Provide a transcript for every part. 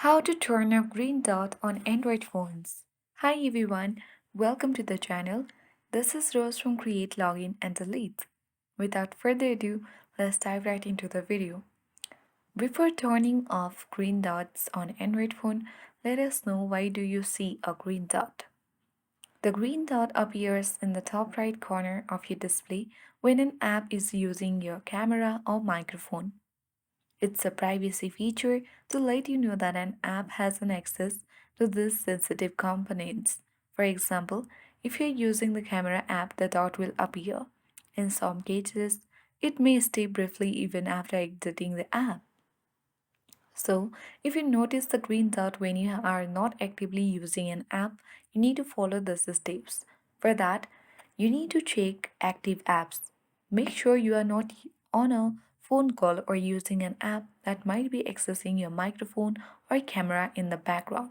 How to turn a green dot on Android phones. Hi everyone, welcome to the channel. This is Rose from Create Login and Delete. Without further ado, let's dive right into the video. Before turning off green dots on Android phone, let us know why do you see a green dot. The green dot appears in the top right corner of your display when an app is using your camera or microphone. It's a privacy feature to let you know that an app has an access to these sensitive components. For example, if you're using the camera app, the dot will appear. In some cases, it may stay briefly even after exiting the app. So, if you notice the green dot when you are not actively using an app, you need to follow these steps. For that, you need to check active apps. Make sure you are not on a phone call or using an app that might be accessing your microphone or camera in the background.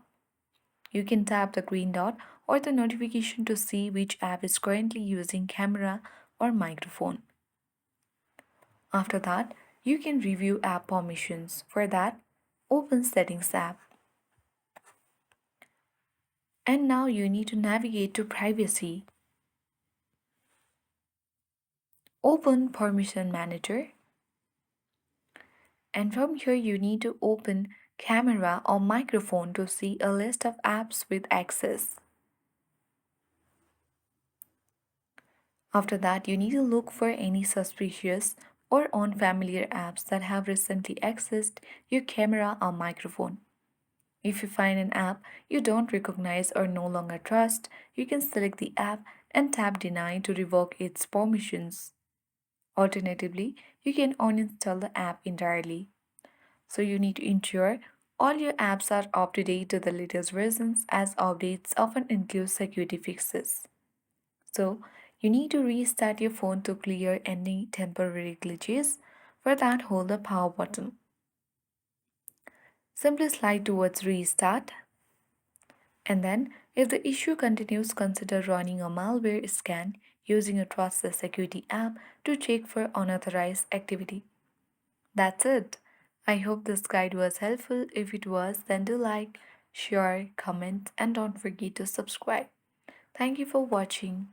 You can tap the green dot or the notification to see which app is currently using camera or microphone. After that, you can review app permissions. For that, open Settings app. And now you need to navigate to Privacy. Open Permission Manager. And from here you need to open Camera or Microphone to see a list of apps with access. After that, you need to look for any suspicious or unfamiliar apps that have recently accessed your camera or microphone. If you find an app you don't recognize or no longer trust, you can select the app and tap Deny to revoke its permissions. Alternatively, you can uninstall the app entirely. So you need to ensure all your apps are up to date to the latest versions as updates often include security fixes. So you need to restart your phone to clear any temporary glitches. For that, hold the power button. Simply slide towards restart. And then, if the issue continues, consider running a malware scan using a trusted security app to check for unauthorized activity. That's it. I hope this guide was helpful. If it was, then do like, share, comment, and don't forget to subscribe. Thank you for watching.